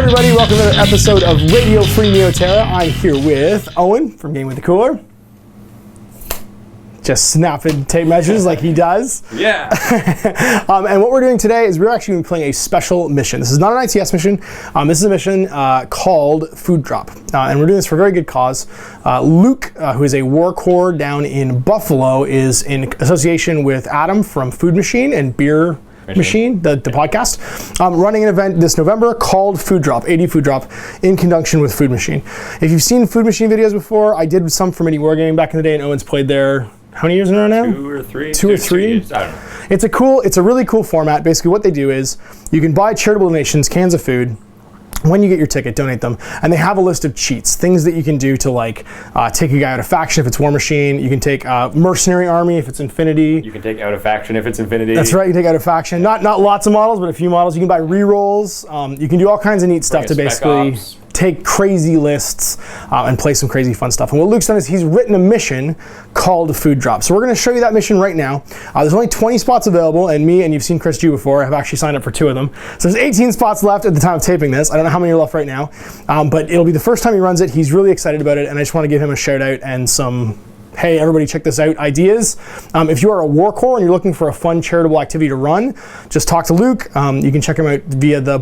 everybody, welcome to another episode of Radio Free NeoTerra. I'm here with Owen from Game with the Cooler. Just snapping tape measures like he does. Yeah. And what we're doing today is we're actually going to be playing a special mission. This is not an ITS mission. This is a mission called Food Drop. And we're doing this for a very good cause. Luke, who is a war corps down in Buffalo, is in association with Adam from Food Machine and Beer Machine, the podcast, running an event this November called Food Drop, 80 Food Drop, in conjunction with Food Machine. If you've seen Food Machine videos before, I did some for Mini Wargaming back in the day, and Owen's played there. How many years in a row now? Two or three. Two or three? Years. I don't know. It's a really cool format. Basically what they do is you can buy charitable donations, cans of food. When you get your ticket, donate them. And they have a list of cheats, things that you can do to like take a guy out of faction if it's War Machine. You can take Mercenary Army if it's Infinity. You can take out of faction if it's Infinity. That's right, you take out of faction. Not lots of models, but a few models. You can buy rerolls. You can do all kinds of neat stuff to basically take crazy lists and play some crazy fun stuff. And what Luke's done is he's written a mission called Food Drop. So we're going to show you that mission right now. There's only 20 spots available, and me, and you've seen Chris Jew before, have actually signed up for 2 of them. So there's 18 spots left at the time of taping this. I don't know how many are left right now, but it'll be the first time he runs it. He's really excited about it, and I just want to give him a shout out and some, hey, everybody check this out, ideas. If you are a war corps and you're looking for a fun charitable activity to run, just talk to Luke. You can check him out via the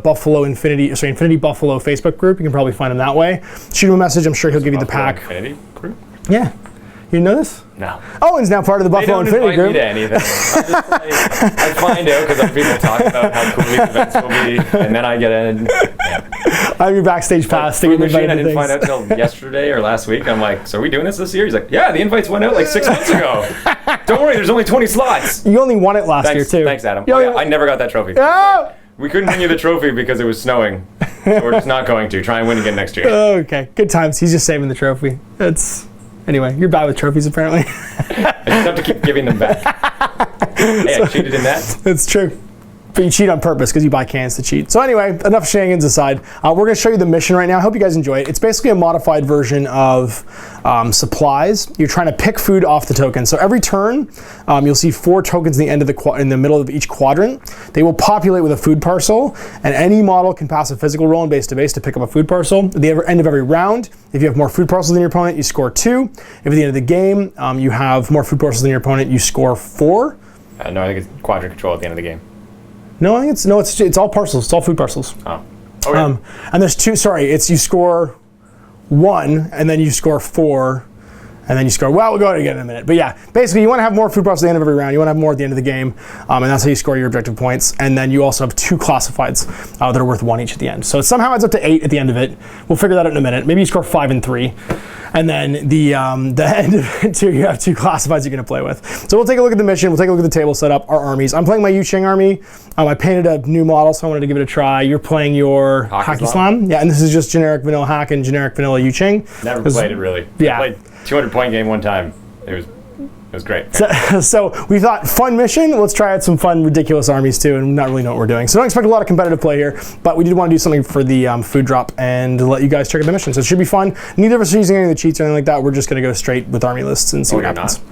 Infinity Buffalo Facebook group. You can probably find him that way. Shoot him a message. I'm sure he'll give you the pack. Infinity group? Yeah. You didn't know this? No. Owen's now part of the Buffalo Infinity group. They don't invite me to anything. I find out because other people talk about how cool these events will be, and then I get in. Yeah. I have your backstage pass. I didn't find out until yesterday or last week. I'm like, so are we doing this year? He's like, yeah, the invites went out like 6 months ago. Don't worry, there's only 20 slots. You only won it last year, too. Thanks, Adam. I never got that trophy. Oh! We couldn't bring you the trophy because it was snowing. So we're just not going to. Try and win again next year. Okay, good times. He's just saving the trophy. Anyway, you're bad with trophies, apparently. I just have to keep giving them back. Hey, I cheated in that. That's true. But you cheat on purpose because you buy cans to cheat. So anyway, enough shenanigans aside. We're going to show you the mission right now. I hope you guys enjoy it. It's basically a modified version of supplies. You're trying to pick food off the token. So every turn, you'll see 4 tokens in the middle of each quadrant. They will populate with a food parcel, and any model can pass a physical roll in base to base to pick up a food parcel. At the end of every round, if you have more food parcels than your opponent, you score 2. If at the end of the game, you have more food parcels than your opponent, you score 4. No, I think it's quadrant control at the end of the game. No, I think it's all parcels. It's all food parcels. Oh. Okay. And there's 2. Sorry, it's you score 1, and then you score 4, and then you score. Well, we'll go again in a minute. But yeah, basically, you want to have more food parcels at the end of every round. You want to have more at the end of the game, and that's how you score your objective points. And then you also have 2 classifieds that are worth 1 each at the end. So it somehow adds up to 8 at the end of it. We'll figure that out in a minute. Maybe you score 5 and 3. And then the end of it too, you have 2 classifieds you're going to play with. So we'll take a look at the mission. We'll take a look at the table setup, our armies. I'm playing my Yuching army. I painted a new model, so I wanted to give it a try. You're playing your Hacky Slam. Yeah, and this is just generic vanilla hack and generic vanilla Yuching. Never played it really. Yeah. I played 200-point game one time. It was great. So we thought, fun mission, let's try out some fun, ridiculous armies too, and not really know what we're doing. So don't expect a lot of competitive play here, but we did want to do something for the food drop and let you guys check out the mission. So it should be fun. Neither of us are using any of the cheats or anything like that. We're just going to go straight with army lists and see what happens. Not.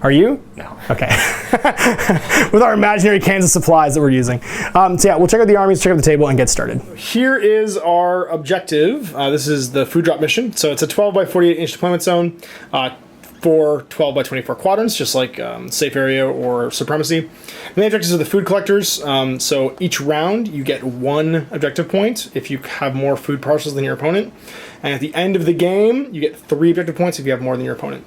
Are you? No. Okay. With our imaginary cans of supplies that we're using. So yeah, we'll check out the armies, check out the table, and get started. Here is our objective. This is the food drop mission. So it's a 12 by 48 inch deployment zone. 4 12 by 24 quadrants, just like safe area or supremacy. And the objectives are the food collectors. So each round you get 1 objective point if you have more food parcels than your opponent. And at the end of the game, you get 3 objective points if you have more than your opponent.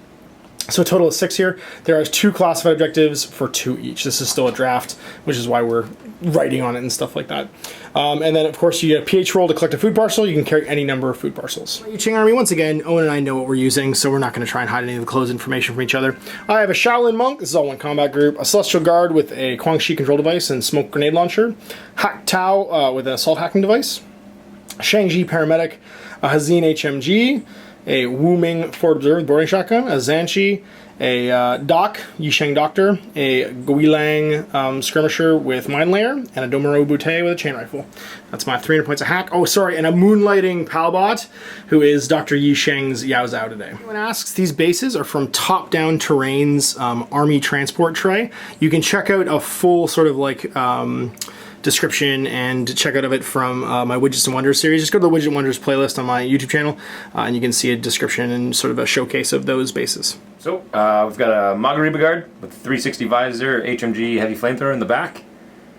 So a total of 6 here. There are 2 classified objectives for 2 each. This is still a draft, which is why we're writing on it and stuff like that. And then, of course, you get a PH roll to collect a food parcel. You can carry any number of food parcels. Yuching army, once again, Owen and I know what we're using, so we're not going to try and hide any of the closed information from each other. I have a Shaolin Monk. This is all one combat group. A Celestial Guard with a Quang Shi control device and smoke grenade launcher. Hack Tao with an assault hacking device. Shang-Chi paramedic. A Hazin HMG. A Wu Ming forward observer with boarding shotgun, a Zanchi, a Doc, Yisheng Doctor, a Guilang skirmisher with mine layer, and a Domaro Butte with a chain rifle. That's my 300 points of hack. Oh, sorry, and a Moonlighting Palbot, who is Dr. Yisheng's Yao Zhao today. Anyone asks, these bases are from Top Down Terrain's Army Transport Tray. You can check out a full sort of like description and checkout of it from my Widgets and Wonders series, just go to the Widget Wonders playlist on my YouTube channel, and you can see a description and sort of a showcase of those bases. So we've got a Margarita guard with 360 visor, HMG heavy flamethrower in the back.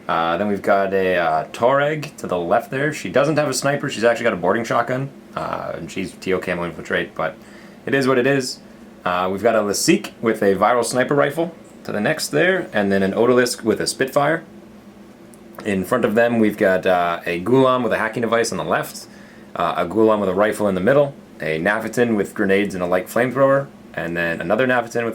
Then we've got a Toreg to the left there. She doesn't have a sniper. She's actually got a boarding shotgun, and she's TO Camo Infiltrate, but it is what it is. We've got a Lasik with a viral sniper rifle to the next there, and then an Odalisk with a Spitfire. In front of them, we've got a Gulam with a hacking device on the left, a Gulam with a rifle in the middle, a Nafitin with grenades and a light flamethrower, and then another Nafitin with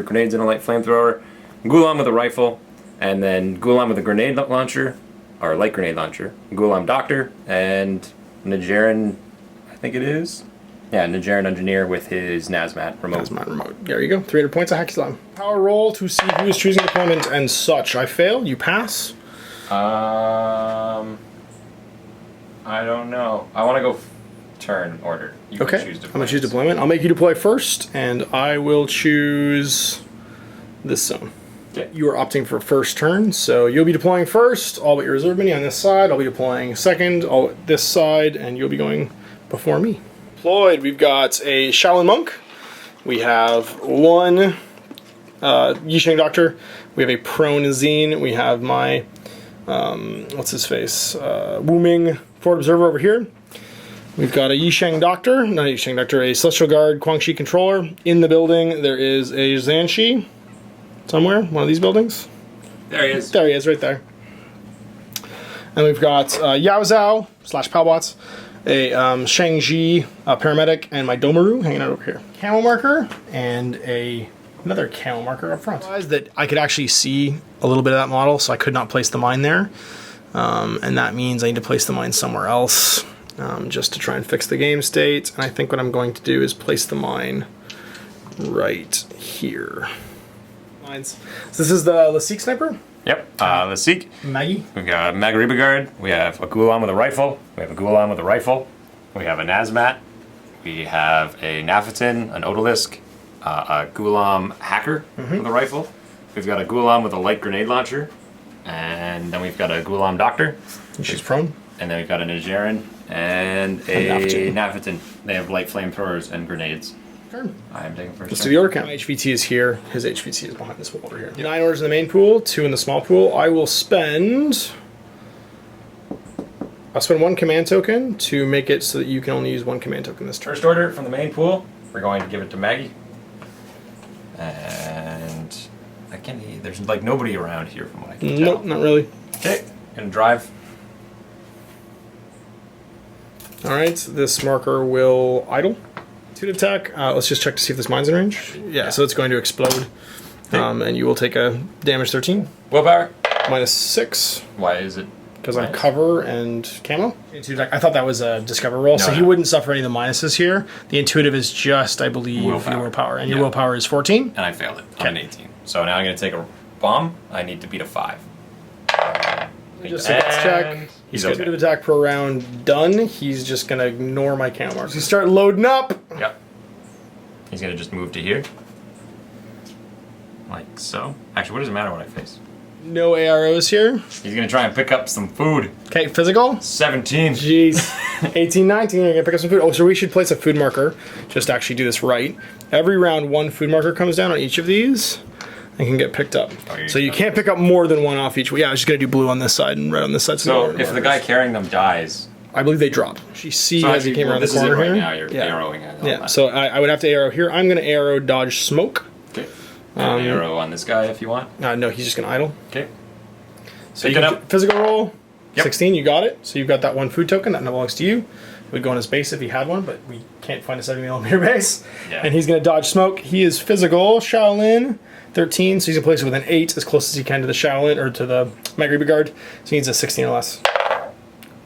grenades and a light flamethrower, Gulam with a rifle, and then Gulam with a grenade launcher, or light grenade launcher, Gulam Doctor, and Nigerian, I think it is. Yeah, Nigerian Engineer with his Nazmat remote. Nazmat remote. There you go. 300 points of Hacky Slam. Power roll to see who is choosing deployment and such. I fail. You pass. I don't know. I want to go turn order. You okay. Choose I'm going to choose deployment. I'll make you deploy first, and I will choose this zone. Okay. You are opting for first turn, so you'll be deploying first, all but your reserve mini on this side. I'll be deploying second, all at this side, and you'll be going before me. Deployed, we've got a Shaolin Monk. We have one Yisheng Doctor. We have a Prone Zine. We have my, what's his face? Wu Ming Forward Observer over here. We've got a Yisheng Doctor, not a Yisheng Doctor, a Celestial Guard Guangxi Controller. In the building, there is a Zhanshi somewhere, one of these buildings. There he is. There he is, right there. And we've got Yao Zhao / Palbots, a Shang-Chi paramedic, and my Domaru hanging out over here. Camo marker and another camo marker up front. I realized that I could actually see a little bit of that model, so I could not place the mine there. And that means I need to place the mine somewhere else, just to try and fix the game state. And I think what I'm going to do is place the mine right here. Mines. So this is the Lasik sniper? Yep, Lasik. Maggie. We've got a Margarita guard. We have a Gulam with a rifle. We have a Gulam with a rifle. We have a Nazmat. We have a Nafitin, an Odalisk, a Gulam hacker with a rifle. We've got a Gulam with a light grenade launcher. And then we've got a Gulam doctor. She's prone. And then we've got a Nigerian and a Nafitin. They have light flamethrowers and grenades. I am taking first. Let's do the order count. My HVT is here. His HVT is behind this wall over here. 9 orders in the main pool, 2 in the small pool. I'll spend 1 command token to make it so that you can only use 1 command token this turn. First order from the main pool. We're going to give it to Maggie. And I can't. There's like nobody around here from what I can tell. Nope, not really. Okay, gonna drive. All right, this marker will idle. Attack. Let's just check to see if this mine's in range. Yeah, so it's going to explode. And you will take a damage 13. Willpower. -6. Why is it? Because I'm cover and camo. I thought that was a discover roll, so he wouldn't suffer any of the minuses here. The intuitive is just, I believe, your willpower. And your willpower is 14. And I failed it. I'm an 18. So now I'm going to take a bomb. I need to beat a 5. Just a guts check. He's okay. Intuitive attack per round done. He's just going to ignore my camo marks. He's start loading up. Yep. He's going to just move to here. Like so. Actually, what does it matter what I face? No AROs here. He's going to try and pick up some food. Okay, physical? 17. Jeez. 18, 19, you're going to pick up some food. Oh, so we should place a food marker. Just to actually do this right. Every round, 1 food marker comes down on each of these and can get picked up. Oh, so you can't pick up more than 1 off each. Yeah, I was just going to do blue on this side and red on this side. So if the guy carrying them dies... I believe they drop. She sees as he came around the corner here. Now you're arrowing it. Yeah, so I would have to arrow here. I'm going to arrow dodge smoke. Okay. Arrow on this guy if you want. No, he's just going to idle. Okay. So you can physical roll. Yep. 16, you got it. So you've got that 1 food token. That belongs to you. It would go on his base if he had one, but we can't find a 70mm base. Yeah. And he's going to dodge smoke. He is physical. Shaolin. 13, so he's going to place it with an 8 as close as he can to the Shaolin, or to the Margarita guard. So he needs a 16 or less.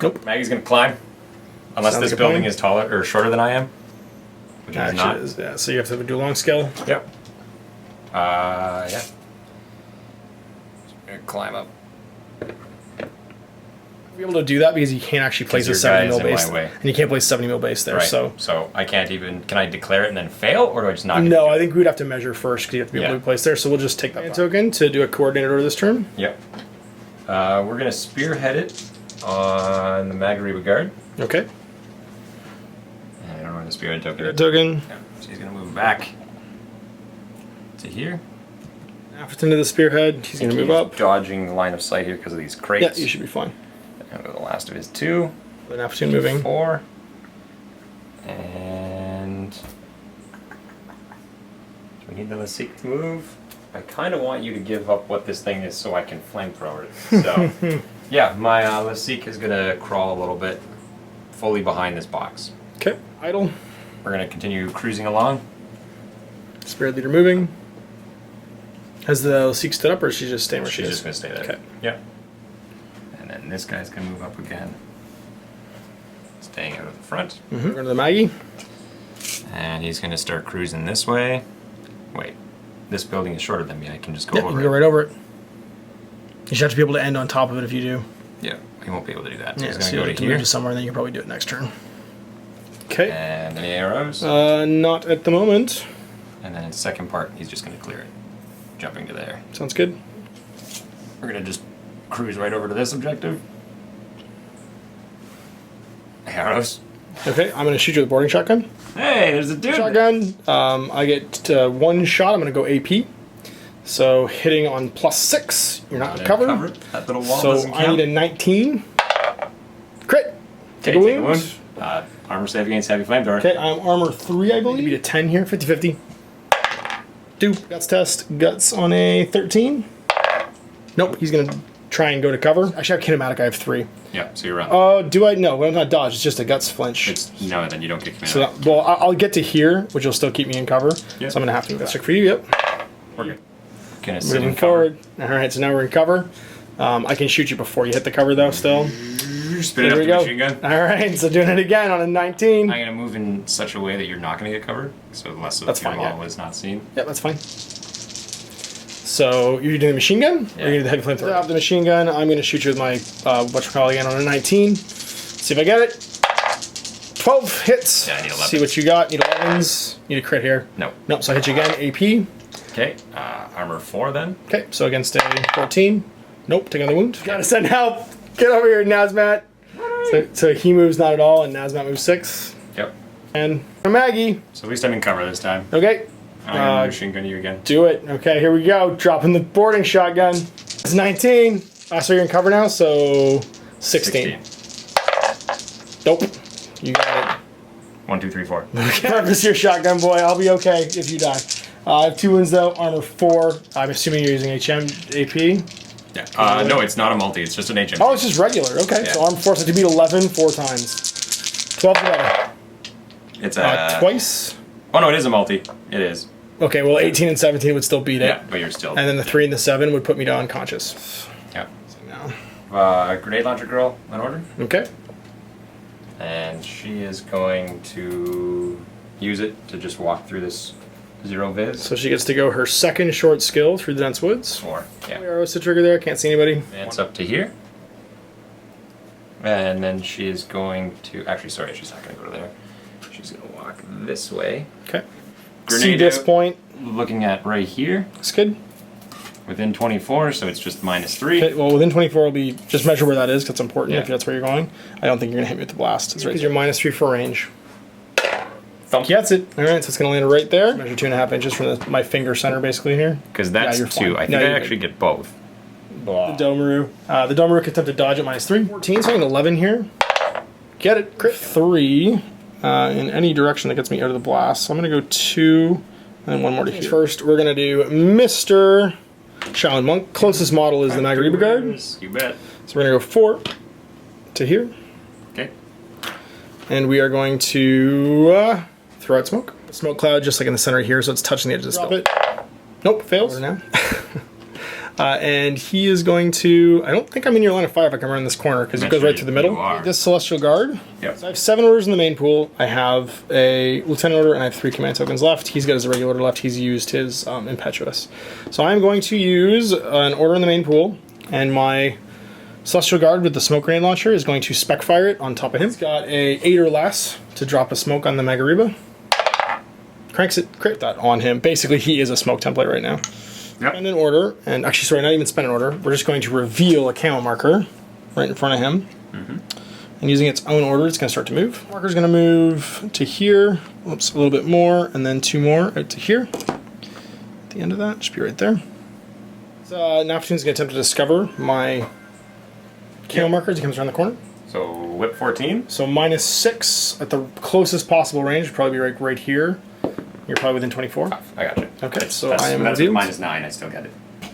Nope. Maggie's going to climb. Unless this building is taller or shorter than I am. Which it is not. It is, yeah, so you have to do a long skill. Yep. Yeah. Just gonna climb up. Be able to do that because you can't actually place a 70mm base. And you can't place a 70mm base there. Right. So I can't even. Can I declare it and then fail, or do I just not? No, I think we'd have to measure first because you have to be able to place there. So we'll just take that token to do a coordinated order this turn. Yep. We're going to spearhead it on the Magariba guard. Okay. And I don't know where the spearhead token is. Token. Yeah, so he's going to move back to here. After into the spearhead, he's going to move up. Dodging line of sight here because of these crates. Yeah, you should be fine. And go the last of his 2. Then after moving. 4. And do we need the Lasik to move? I kind of want you to give up what this thing is so I can flamethrower it. So, yeah, my Lasik is going to crawl a little bit fully behind this box. Okay, idle. We're going to continue cruising along. Spirit leader moving. Has the Lasik stood up or is she just staying where she is? She's just going to stay there. Okay. Yeah. And then this guy's going to move up again. Staying out of the front. Going to the Maggie. And he's going to start cruising this way. Wait, this building is shorter than me. I can just go Yeah, you over can go it. right over it. You should have to be able to end on top of it if you do. Yeah, he won't be able to do that. So Yeah, he's so going you to go have to here. move to somewhere, and then you can probably do it next turn. Okay. And any arrows. Not at the moment. And then in the second part, he's just going to clear it. Jumping to there. Sounds good. We're going to just cruise right over to this objective. Arrows. Okay, I'm going to shoot you with a boarding shotgun. Hey, there's a dude. Shotgun. I get 1 shot. I'm going to go AP. So hitting on +6. You're not covered. That little wall So doesn't I count. need a 19. Crit. Take a Okay, take a wound. wound. Armor save against heavy flamethrower. Okay, I'm armor 3, I believe. Need a 10 here, 50-50. Dupe. Guts test. Guts on a 13. Nope, he's going to try and go to cover. Actually, I have kinematic. I have 3. Yeah, so you're running. Do I? No, well, not dodge. It's just a guts flinch. No, then you don't get command. So, well, I'll get to here, which will still keep me in cover. Yep. So I'm going to have to move that check for you. Yep. We're good. Gonna sit Moving in cover. forward. All right, so now we're in cover. I can shoot you before you hit the cover, though, still. Spin it up Here we the go. machine gun. All right, so doing it again on a 19. I'm gonna move in such a way that you're not gonna get covered, so less of That's your fine, model yeah. is not seen. Yeah, that's fine. So you're doing the machine gun? Or Yeah. you're doing the heavy flamethrower? I have the machine gun. I'm going to shoot you with my whatchamacallit again on a 19. See if I get it. 12 hits. Yeah, I need 11. See what you got. Need 11s. Need a crit here. No. Nope, so I hit you again. AP. Okay, armor 4 then. Okay, so against a 14. Nope, take another wound. Gotta send help. Get over here, Nazmat. So he moves not at all, and Nazmat moves 6. Yep. And Maggie. So at least I'm in cover this time. Okay, I'm gonna machine gun you again. do it. Okay, here we go. Dropping the boarding shotgun. It's 19. So you're in cover now, so 16. Nope. You got it. 1, 2, 3, 4. Purpose your shotgun, boy. I'll be okay if you die. I have 2 wounds though. Armor 4. I'm assuming you're using HM AP. Yeah. No, it's not a multi. It's just an HM. Oh, it's just regular. Okay, Yeah. so armor 4. So to beat 11 4 times. 12 together. It's a Twice. Oh no, it is a multi. It is. Okay, well 18 and 17 would still beat it. Yeah, but you're still. And then the 3 and the 7 would put me down unconscious. Yeah. So now. Grenade launcher girl in order, Okay. and she is going to use it to just walk through this 0 vis. So she gets to go her second short skill through the dense woods. 4. Yeah. Arrows to trigger there. Can't see anybody. And it's up to here. And then she is going to. Actually, sorry, she's not going to go to there. She's going to walk this way. Okay. Grenade See this out, point. looking at right here. That's good. Within 24, so it's just -3. Okay, well, within 24 will be just measure where that is because it's important Yeah. if that's where you're going. I don't think you're gonna hit me with the blast. It's right because you're -3 for range. Thump. Gets it. All right, so it's gonna land right there. Measure 2.5 inches from my finger center, basically here. Because that's you're 2. fine. I think No, I you're actually get both. The Domaru. The Domaru can attempt to dodge at -3. 14, so I get 11 here. Get it. Crit 3 in any direction that gets me out of the blast. So I'm gonna go 2 and then 1 more to here. First, we're gonna do Mr. Shaolin Monk. Closest model is the Magariba Guard. You bet. So we're gonna go 4 to here. Okay. And we are going to throw out smoke. Smoke cloud just like in the center here, so it's touching the edge of the Drop skull. Nope, fails. Now. And he is going to. I don't think I'm in your line of fire if I can run in this corner because it goes right through the middle. You are. This Celestial Guard. Yep. So I have 7 orders in the main pool. I have a Lieutenant order and I have 3 command tokens left. He's got his regular order left. He's used his Impetuous. So I'm going to use an order in the main pool, and my Celestial Guard with the smoke grenade launcher is going to spec fire it on top of him. He's got a 8 or less to drop a smoke on the Magariba. Cranks it, crit that on him. Basically, he is a smoke template right now. Yep. Spend an order, and actually, sorry, not even spend an order. We're just going to reveal a camo marker right in front of him. And using its own order, it's going to start to move. Marker's going to move to here. Oops, a little bit more, and then 2 more out to here. At the end of that, should be right there. So Naptune's going to attempt to discover my camo marker as he comes around the corner. So whip 14. So -6 at the closest possible range, would probably be right here. You're probably within 24. I got you. Okay, so That's I am with revealed. -9. I still get it.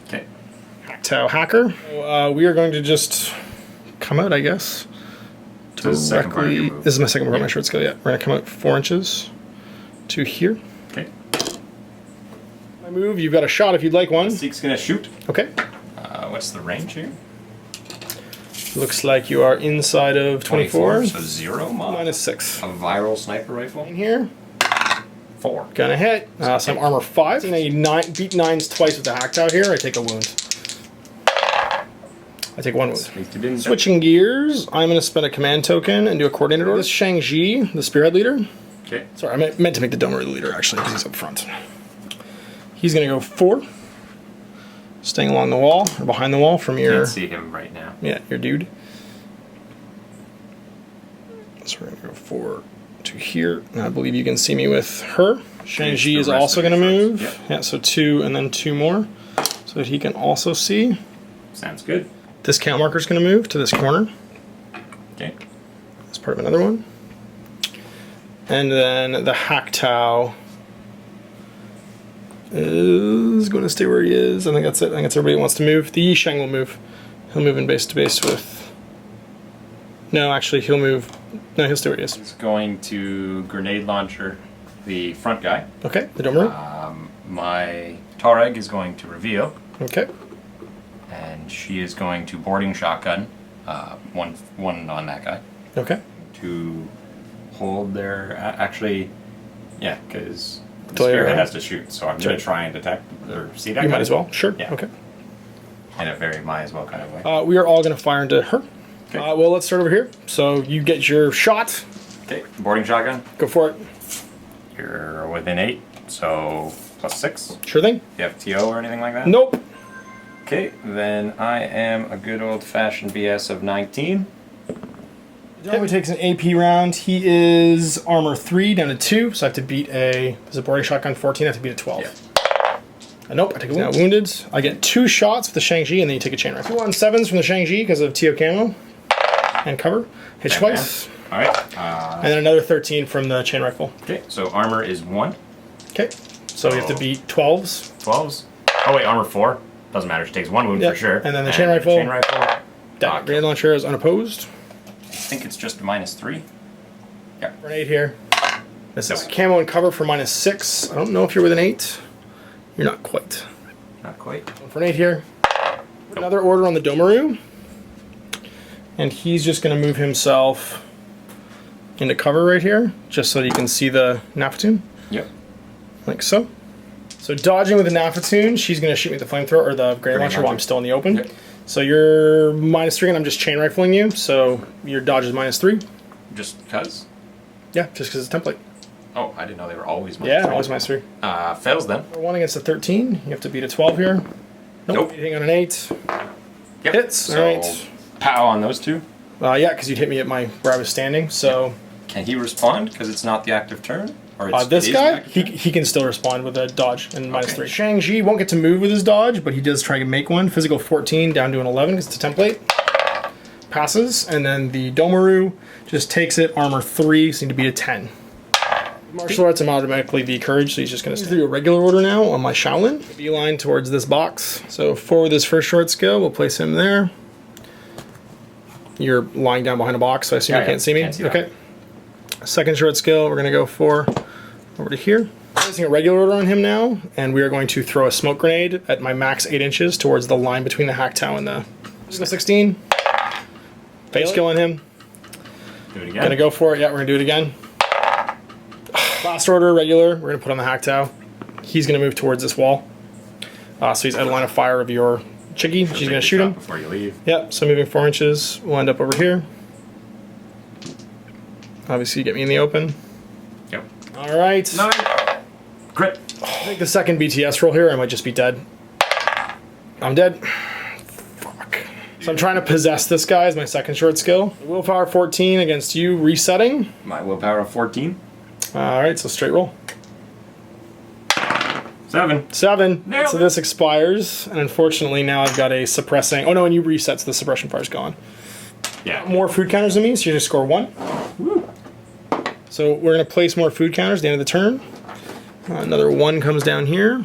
Okay. Tau hacker. So, we are going to just come out, I guess. This is the second part of your Directly. move. This is my second part of my short skill. Yeah, we're gonna come out 4 inches to here. Okay. My move. You've got a shot if you'd like one. Seek's gonna shoot. Okay. What's the range here? Looks like you are inside of 24. So 0 mod. -6. A viral sniper rifle. In here. 4. Gonna hit. So I'm armor 5. And I beat 9s twice with the hacked out here. I take a wound. I take 1 wound. Switching gears, I'm going to spend a command token and do a coordinated order. This is Shang-Chi, the spearhead leader. Okay. Sorry, I meant to make the Domer the leader, actually, because he's up front. He's going to go 4. Staying along the wall, or behind the wall from your... Can't see him right now. Yeah, your dude. So we're going to go 4 to here. And I believe you can see me with her. Shang-Chi is also going to move. Yep. Yeah, so 2 and then 2 more. So that he can also see. Sounds good. This count marker is going to move to this corner. Okay. As part of another one. And then the hack Tau is going to stay where he is. I think that's it. I think that's everybody that wants to move. The Yisheng will move. He'll move in base to base with... No, actually, he'll move... No, he'll stay where he is. He's going to grenade launcher the front guy. Okay, the Domer. My Tareg is going to reveal. Okay. And she is going to boarding shotgun one on that guy. Okay. To hold their... actually, yeah, because the Totally spearhead right. has to shoot, so I'm going to try and detect or see that You guy. might as well. Sure. Yeah. Okay. In a very might as well kind of way. We are all going to fire into her. Okay. Well, let's start over here. So you get your shot. Okay, boarding shotgun. Go for it. You're within 8, so +6. Sure thing. Do you have TO or anything like that? Nope. Okay, then I am a good old-fashioned BS of 19. He takes an AP round. He is armor 3 down to 2, so I have to beat a... Is a boarding shotgun 14? I have to beat a 12. Yeah. Nope, I take a wound. Now wounded. I get 2 shots with the Shang-Chi, and then you take a chain rifle. 2 on 7s from the Shang-Chi because of TO camo. And cover. Hit twice. Alright. And then another 13 from the chain rifle. Okay, so armor is 1. Okay. So you have to beat 12s. 12s. Oh wait, armor 4. Doesn't matter, she takes 1 wound Yep. for sure. And then the chain rifle. Chain rifle. Grenade launcher is unopposed. I think it's just -3. Yeah. Grenade here. This is camo and cover for -6. I don't know if you're within 8. You're not quite. Not quite. Grenade here. Another order on the Domaru. And he's just going to move himself into cover right here, just so that you can see the Napatune. Yep. Like so. So dodging with the Napatune, she's going to shoot me with the flamethrower or the grenade launcher while I'm still in the open. Yep. So you're -3 and I'm just chain rifling you, so your dodge is -3. Just because? Yeah, just because it's a template. Oh, I didn't know they were always -3. Yeah, always -3. Fails then. 1 against a 13. You have to beat a 12 here. Nope. Hitting on an 8. Yep. Hits. So, Alright. pow on those 2. Yeah, because you'd hit me at where I was standing, so... Can he respond because it's not the active turn? Or This it is the guy, active turn? he can still respond with a dodge and -3. Okay. Shang-Chi won't get to move with his dodge, but he does try to make one. Physical 14 down to an 11 because it's a template. Passes, and then the Domaru just takes it, armor 3, so you need to beat a 10. Martial arts, I'm automatically the courage, so he's just going to do a regular order now on my Shaolin. Beeline towards this box. So forward this first short skill, we'll place him there. You're lying down behind a box, so I assume you can't see me? Can't see okay. Second short skill, we're going to go for over to here. Placing a regular order on him now, and we are going to throw a smoke grenade at my max 8 inches towards the line between the hack Tau and the 16. Fail skill on him. Do it again. Gonna go for it. Yeah, we're gonna do it again. Last order, regular. We're gonna put on the hack Tau. He's gonna move towards this wall. So he's out of line of fire of your Chiggy. She's gonna shoot him before you leave. Yep. So moving 4 inches, we'll end up over here. Obviously, you get me in the open. Yep. All right. 9. Crit. I think the second BTS roll here, I might just be dead. I'm dead. Fuck. So I'm trying to possess this guy as my second short skill. Willpower 14 against you, resetting. My willpower of 14. Alright, so straight roll. 7. 7. Nailed So it. this expires, and unfortunately now I've got a suppressing. Oh no, and you reset, so the suppression bar is gone. Yeah. More food counters than me, so you're gonna score 1. Woo. So we're gonna place more food counters at the end of the turn. Another 1 comes down here.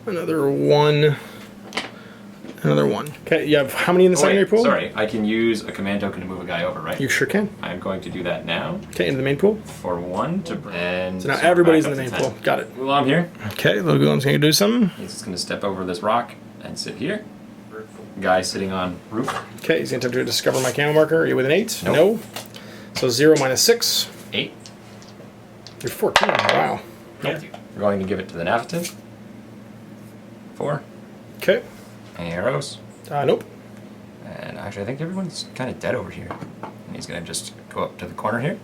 Another 1. Another 1. Okay, you have how many in the secondary pool? Sorry, I can use a command token to move a guy over, right? You sure can. I'm going to do that now Okay, into the main pool. for 1 to and So now everybody's in back the up main to pool. Got it. 10. Gulam here. Okay, little Gulam's gonna do something. He's just gonna step over this rock and sit here. Guy sitting on roof. Okay, he's gonna attempt to discover my camo marker. Are you with an 8? Nope. No. So 0 minus 6. 8. You're 14. Wow. Nope. We're going to give it to the Naphatin. 4. Okay. Arrows. Nope. And actually, I think everyone's kind of dead over here. And he's going to just go up to the corner here.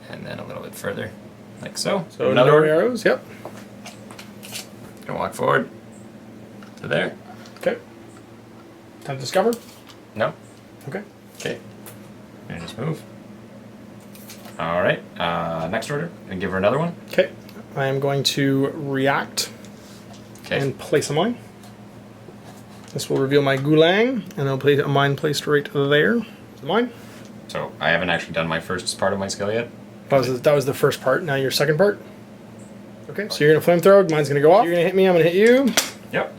And then a little bit further, like so. So another no order. arrows. Yep. Gonna walk forward to there. Okay. Time to discover. No. Okay. Okay. Gonna just move. All right. Next order. Gonna give her another one. Okay. I am going to react Okay. and place a mine. This will reveal my Gulang, and I'll place a mine placed right there. The mine. So I haven't actually done my first part of my skill yet. That was the first part. Now your second part. Okay. So you're gonna flamethrow. Mine's gonna go off. You're gonna hit me. I'm gonna hit you. Yep.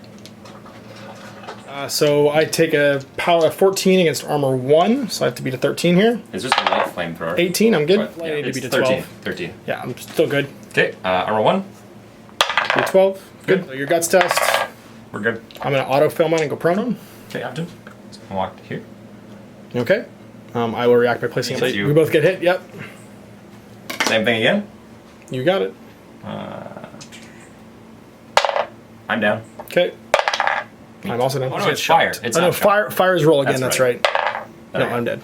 So I take a power of 14 against armor 1, so I have to beat a 13 here. It's just a light flamethrower. 18, I'm good. But, I yeah, need to it's beat a 13. 12. 13. Yeah, I'm still good. Okay. Armor 1. Beat 12. Good. So your guts test. We're good. I'm gonna auto fail mine and go prone on. Okay, Captain. So I'll walk to here. Okay. I will react by placing Hit it. you. We both get hit. Yep. Same thing again. You got it. I'm down. Okay. I'm also down. Oh no, it's fire. It's Oh no, not shot. fire's roll again. That's That's right. right. No, Alright. I'm dead.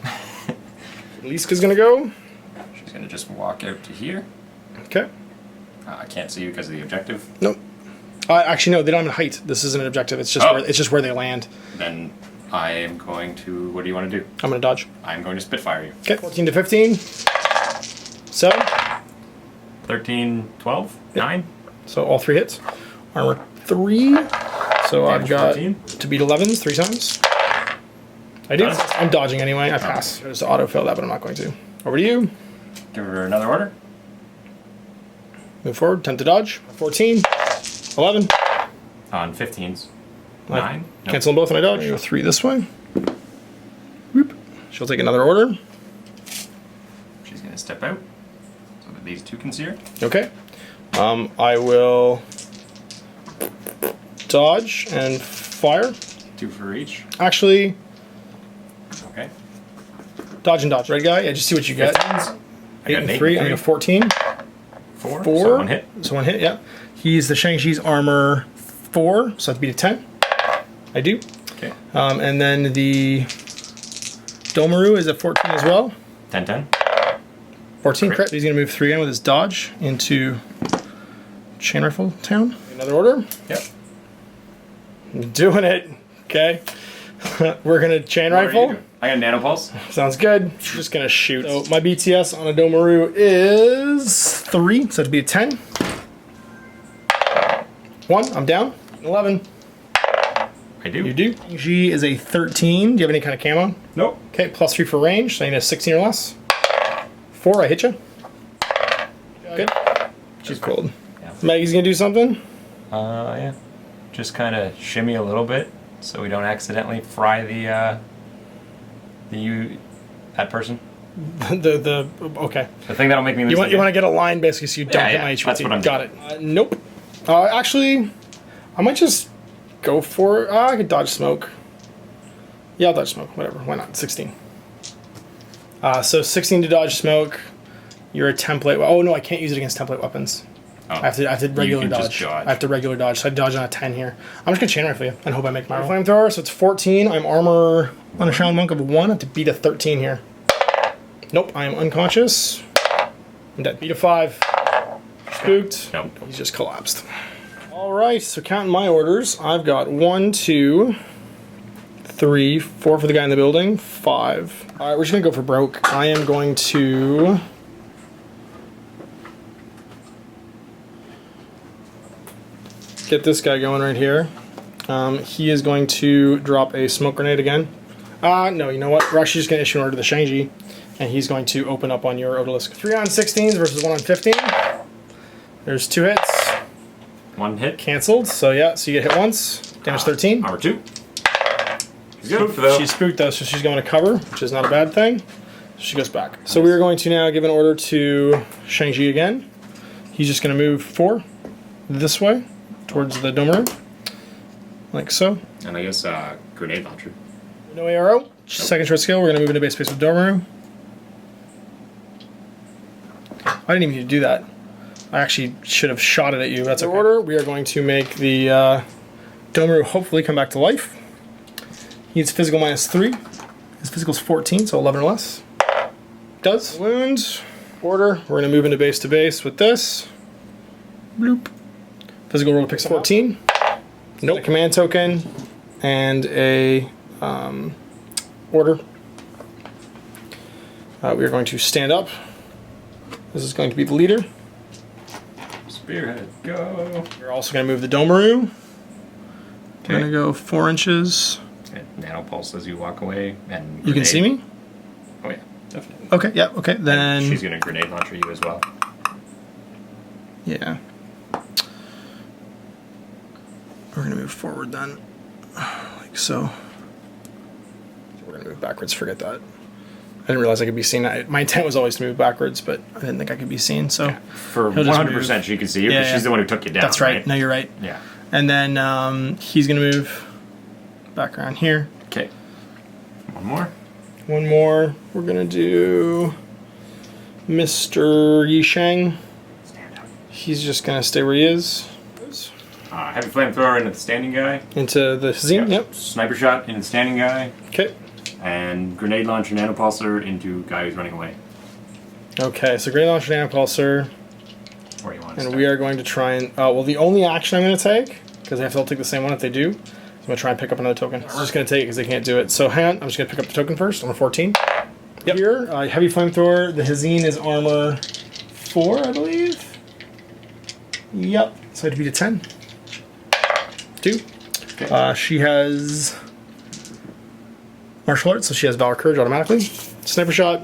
Liska's gonna go. She's gonna just walk out to here. Okay. I can't see you because of the objective. Nope. Actually, no. They don't have a height. This isn't an objective. It's just where they land. Then I am going to. What do you want to do? I'm gonna dodge. I'm going to spitfire you. Okay. 14 to 15. 7. 13, 12, 9. So all 3 hits. Armor 3. So I've Damage got 14. to beat 11s 3 times. I do. Does? I'm dodging anyway. I pass. Just auto fail that, but I'm not going to. Over to you. Give her another order. Move forward. 10 to dodge. 14. 11. On 15s. 9. Nope. Cancel them both and I dodge. Go 3 this way. Whoop. She'll take another order. She's going to step out so that these two can see her. Okay. I will dodge and fire. 2 for each. Actually, Okay. dodge and dodge. Red guy. Yeah, just see what you get. 15s. I 8 got and an 8 3. I and got 3. 14. 4. 4. So 1 hit. So 1 hit, yeah. He's the Shang-Chi's armor 4, so I have to beat a 10. I do. Okay. And then the Domaru is a 14 as well. 10, 10. 14 crit. He's going to move 3 in with his dodge into Chain Rifle Town. Another order. Yep. Doing it. Okay. We're going to Chain What are you Rifle. doing? I got nanopulse. Sounds good. Just going to shoot. So my BTS on a Domaru is 3, so to be a 10. 1, I'm down. 11. I do. You do. G is a 13. Do you have any kind of camo? Nope. Okay, plus 3 for range, so I need a 16 or less. 4, I hit you. Good. She's cold. Yeah. Maggie's gonna do something? Yeah. Just kind of shimmy a little bit so we don't accidentally fry that person. Okay. The thing that'll make me lose. You want to get a line basically so you don't Yeah, hit yeah, my HVT. that's what I'm Got it. Nope. Actually, I might just go for it. I could dodge smoke. Yeah, I'll dodge smoke. Whatever. Why not? 16. So 16 to dodge smoke. You're a template. Oh no, I can't use it against template weapons. Oh. I have to regular can just dodge. dodge. I have to regular dodge. So I dodge on a 10 here. I'm just gonna chain rifle you and hope I make my flamethrower. So it's 14. I'm armor on a Shaolin monk of 1. I have to beat a 13 here. Nope, I am unconscious. I'm dead. Beat a 5. Spooked. Nope. He's just collapsed. All right, so counting my orders, I've got 1, 2, 3, 4 for the guy in the building, 5. All right, we're just gonna go for broke. I am going to get this guy going right here. He is going to drop a smoke grenade again. No, you know what? We're actually just gonna issue an order to the Shang-Chi, and he's going to open up on your Odalisque. 3 on 16s versus 1 on 15. There's 2 hits. 1 hit. Canceled, so yeah, so you get hit once. Damage 13. Armor 2. She's spooked though. She's spooked though, so she's going to cover, which is not a bad thing. She goes back. So we are going to now give an order to Shang-Chi again. He's just going to move 4 this way towards the dome room, like so. And I guess grenade launcher. No ARO. Nope. Second short skill. We're going to move into base space with dome room. I didn't even need to do that. I actually should have shot it at you. That's okay. Order. We are going to make the dome room hopefully come back to life. He needs physical -3. His physical's 14, so 11 or less. Does. Wounds. Order. We're going to move into base to base with this. Bloop. Physical roll to pick 14. Nope. A command token and a order. We are going to stand up. This is going to be the leader. Spearhead, go. We're also going to move the Domaru. Okay. We're going to go 4 inches. Nano pulse as you walk away, and you can see me? Oh yeah, definitely. Okay, yeah, okay, then... And she's going to grenade launcher you as well. Yeah. We're going to move forward then, like so. We're going to move backwards, forget that. I didn't realize I could be seen. My intent was always to move backwards, but I didn't think I could be seen, so... Yeah. For 100% she can see you, because she's the one who took you down, That's right. No, you're right. Yeah. And then he's going to move back around here. Okay. One more. One more. We're going to do Mr. Yisheng. Stand up. He's just going to stay where he is. Heavy flamethrower into the standing guy. Into the Hazine, yep. Sniper shot into the standing guy. Okay. And grenade launcher nanopulsar into guy who's running away. Okay, so grenade launcher nanopulsar. Where you want And to start. we are going to try and... well, the only action I'm going to take, because they have to all take the same one if they do, is I'm going to try and pick up another token. I'm just going to take it because they can't do it. So hang on, I'm just going to pick up the token first on a 14. Yep. Here, heavy flamethrower. The Hazine is armor 4, I believe. Yep. So I have to beat a 10. 2. Okay. She has martial arts, so she has valor courage automatically. Sniper shot,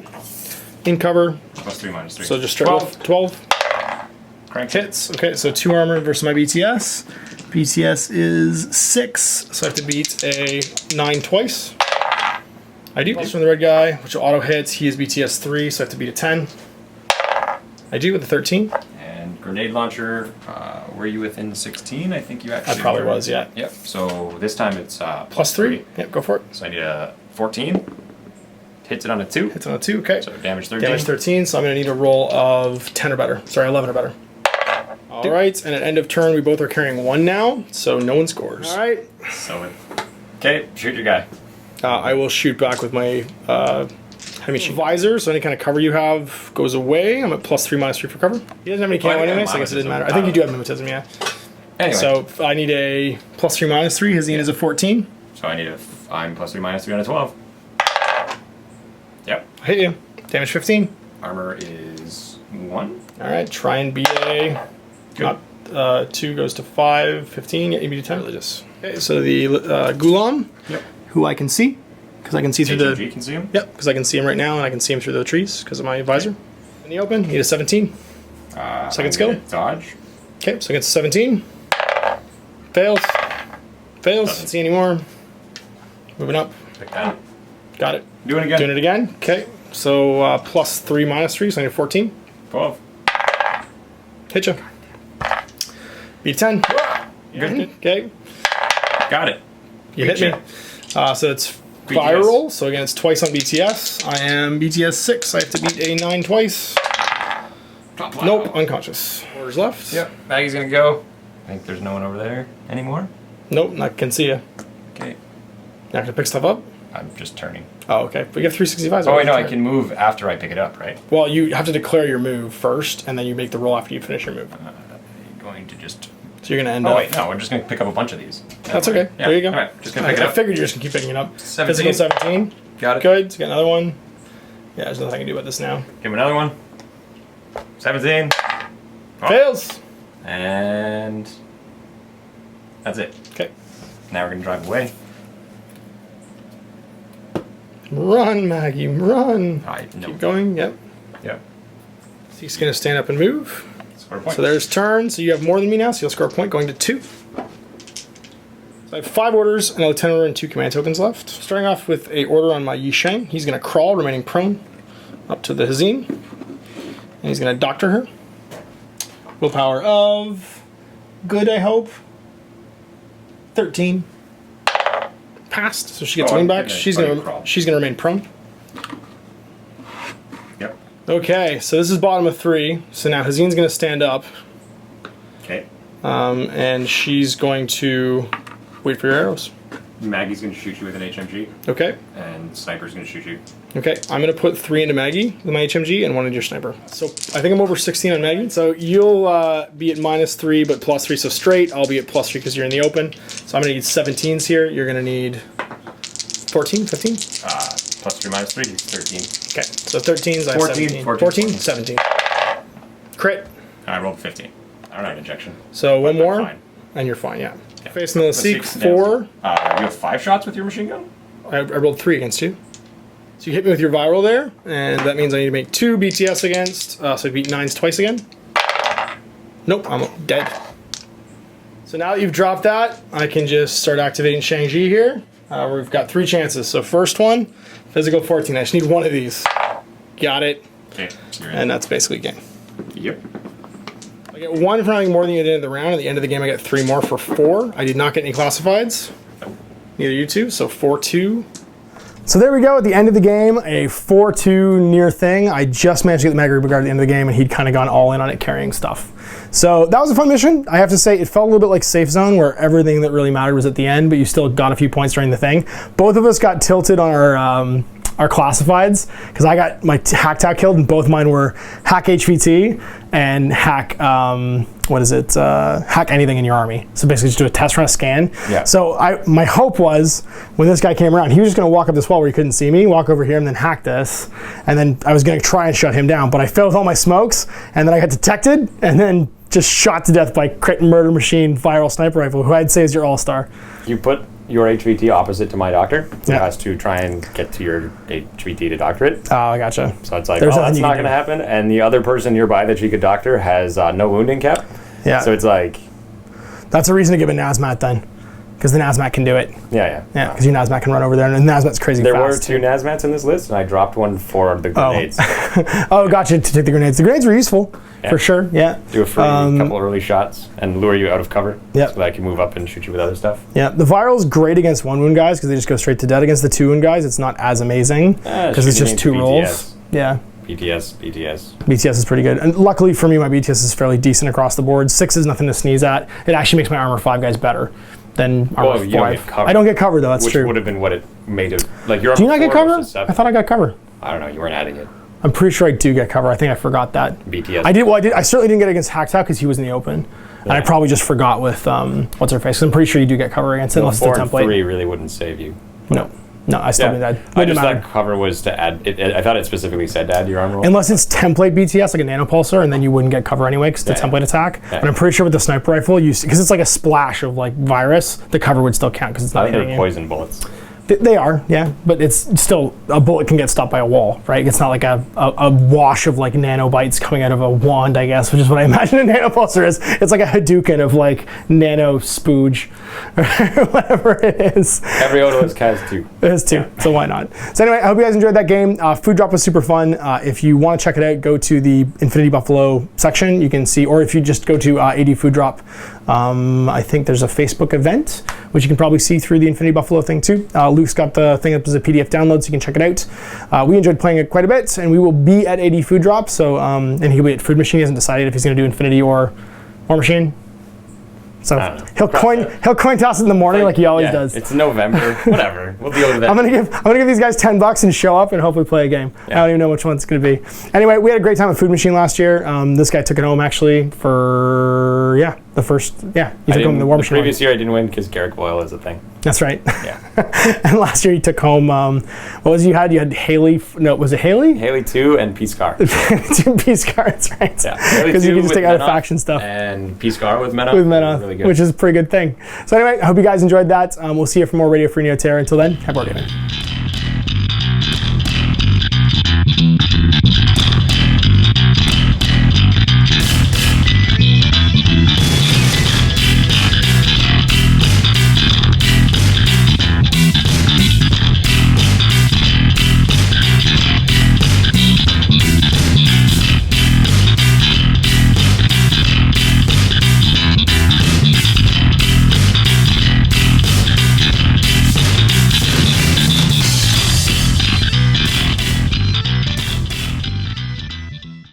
in cover. +3, -3. So just straight 12. 12. Crank Hits. Okay, so 2 armor versus my BTS. BTS is 6, so I have to beat a 9 twice. I do. Plus from the red guy, which auto hits. He is BTS 3, so I have to beat a 10. I do with the 13. And grenade launcher, were you within the 16? I think you actually I probably was, yeah. Yep, so this time it's +3. Yep, go for it. So I need a 14. Hits it on a 2. Hits on a 2, okay. So damage 13. Damage 13, so I'm going to need a roll of 10 or better. Sorry, 11 or better. All right, and at end of turn, we both are carrying 1 now, so no one scores. All right. So, okay, shoot your guy. I will shoot back with my heavy machine visor, so any kind of cover you have goes away. I'm at +3, -3 for cover. He doesn't have any camo anyway, so I guess it didn't matter. I think you do have mimetism, yeah. Anyway. So I need a +3, -3. His Zine is a 14. So I need I'm +3, -3 on a 12. Yep. I hit you. Damage 15. Armor is 1. All right, try and beat a... Good. Not 2 goes to 5, 15. Yeah, you beat a 10. Religious. Okay, so the Gulam, Yep. who I can see, because I can see through the... HMG can see him? Yep, because I can see him right now, and I can see him through the trees because of my visor. In the open, he is 17. Second skill. Dodge. Okay, so against 17. Fails. Fails. Doesn't see anymore. Moving up. Pick that. Got it. Doing it again. Doing it again. Okay, so +3, -3, so I need 14. 12. Hit you. Beat 10. Good. Okay. Got it. You hit me. So it's BTS. fire roll. So again, it's twice on BTS. I am BTS 6. I have to beat a 9 twice. Nope, unconscious. Orders left. Yep. Maggie's gonna go. I think there's no one over there anymore. Nope, not can see you. Okay. You're not gonna pick stuff up? I'm just turning. Oh, okay. But you have 365. Oh wait, no, I can move after I pick it up, right? Well, you have to declare your move first, and then you make the roll after you finish your move. I'm going to just So you're going to end up... Oh, wait, no, we're just going to pick up a bunch of these. That's okay. Yeah. There you go. All right, just going to pick it I up. figured you're just going to keep picking it up. 17. Physical 17. Got it. Good. So got another one. Yeah, there's nothing I can do about this now. Give him another one. 17. Oh. Fails. And that's it. Okay. Now we're going to drive away. Run, Maggie, run. Keep Going, yep. Yep. So he's going to stand up and move. Score a point. So there's turn. So you have more than me now, so you'll score a point going to 2. So I have 5 orders, and a lieutenant order and 2 command tokens left. Starting off with a order on my Yi Sheng. He's going to crawl, remaining prone, up to the Hazine. And he's going to doctor her. Willpower of... good, I hope. 13. Passed, so she gets a wing back. She's gonna remain prone. Yep. Okay, so this is bottom of 3. So now Hazine's gonna stand up. Okay. And she's going to wait for your arrows. Maggie's going to shoot you with an HMG. Okay. And Sniper's going to shoot you. Okay, I'm gonna put 3 into Maggie with my HMG and 1 into your Sniper. So I think I'm over 16 on Maggie. So you'll be at -3, but +3, so straight. I'll be at +3 because you're in the open. So I'm gonna need 17s here. You're gonna need 14, 15? +3 -3 is 13. Okay, so 13s, I have 17. 14, 17. Crit. I rolled 15. I don't have an injection. So one more, Fine. and you're fine, yeah. Facing the Seek, Six 4. You have 5 shots with your machine gun? I rolled 3 against you. So you hit me with your viral there, and that means I need to make 2 BTS against, so I beat 9s twice again. Nope, I'm dead. So now that you've dropped that, I can just start activating Shang-Chi here. We've got 3 chances. So first one, physical 14. I just need 1 of these. Got it. Okay. And that's basically game. Yep. I get 1 for having more than you did in the round. At the end of the game, I get 3 more for 4. I did not get any classifieds. Neither you two, so 4-2. So there we go, at the end of the game, a 4-2 near thing. I just managed to get the Magari Brigade at the end of the game, and he'd kind of gone all in on it carrying stuff. So that was a fun mission. I have to say, it felt a little bit like Safe Zone, where everything that really mattered was at the end, but you still got a few points during the thing. Both of us got tilted on our classifieds, because I got my hack tac killed, and both mine were hack HVT and hack, hack anything in your army. So basically just do a test run, a scan. Yeah. So my hope was, when this guy came around, he was just gonna walk up this wall where he couldn't see me, walk over here and then hack this, and then I was gonna try and shut him down, but I failed with all my smokes, and then I got detected, and then just shot to death by crit murder machine viral sniper rifle, who I'd say is your all-star. You put your HVT opposite to my doctor, who has to try and get to your HVT to doctor it. Oh, I gotcha. So it's like, that's not going to happen. And the other person nearby that she could doctor has no wounding cap. Yeah. So it's like... That's a reason to give a Nazmat then. Because the Nazmat can do it. Yeah. Yeah, because your Nazmat can run over there, and the Nazmat's crazy fast. There were 2 too. Nazmats in this list, and I dropped one for the grenades. Oh, gotcha, to take the grenades. The grenades were useful, for sure, yeah. Do a free couple early shots and lure you out of cover. Yeah. So that I can move up and shoot you with other stuff. Yeah, the viral's great against 1 wound guys, because they just go straight to dead. Against the 2 wound guys, it's not as amazing, because it's just 2 rolls. Yeah. BTS. BTS is pretty good. And luckily for me, my BTS is fairly decent across the board. 6 is nothing to sneeze at. It actually makes my armor 5 guys better than armor 5. You don't get cover. I don't get cover though, that's true. Which would have been what it made it. Like your do you not get cover? I thought I got cover. I don't know, you weren't adding it. I'm pretty sure I do get cover. I think I forgot that. BTS. I did. Well, I certainly didn't get against Hacked Out because he was in the open. And I probably just forgot with, what's her face? I'm pretty sure you do get cover against it, unless it's the template. 3 really wouldn't save you. No, I still did that. I just thought cover was to add, I thought it specifically said to add your armor roll. Unless it's template BTS, like a nanopulsar, and then you wouldn't get cover anyway, because it's a template attack. Yeah. But I'm pretty sure with the sniper rifle, because it's like a splash of like virus, the cover would still count, because it's not hitting you. Poison bullets. They are, yeah, but it's still, a bullet can get stopped by a wall, right? It's not like a wash of like nanobites coming out of a wand, I guess, which is what I imagine a nanopulsar is. It's like a Hadouken of like nano spooge, or whatever it is. Every Odalisque has 2. It has 2, so why not? So anyway, I hope you guys enjoyed that game. Food Drop was super fun. If you want to check it out, go to the Infinity Buffalo section. You can see, or if you just go to AD Food Drop, I think there's a Facebook event, which you can probably see through the Infinity Buffalo thing too. Luke's got the thing up as a PDF download, so you can check it out. We enjoyed playing it quite a bit, and we will be at AD Food Drop, so, and he'll be at Food Machine. He hasn't decided if he's going to do Infinity or War Machine. So he'll coin toss it in the morning like he always does. It's November, whatever. We'll deal with that. I'm gonna give these guys $10 and show up and hopefully play a game. I don't even know which one it's gonna be. Anyway, we had a great time at Food Machine last year. This guy took it home actually for for the first you took home the War Machine. The previous year I didn't win because Garrick Boyle is a thing. That's right. Yeah. And last year you took home what was it you had? You had Haley. No, was it Haley? Haley 2 and Peace Car. 2 Peace Cars, right? Yeah. Because you can just take out of faction stuff. And Peace Car with Meta. With Meta, really good. which is a pretty good thing. So anyway, I hope you guys enjoyed that. We'll see you for more Radio Free NeoTerra. Until then, happy wargaming.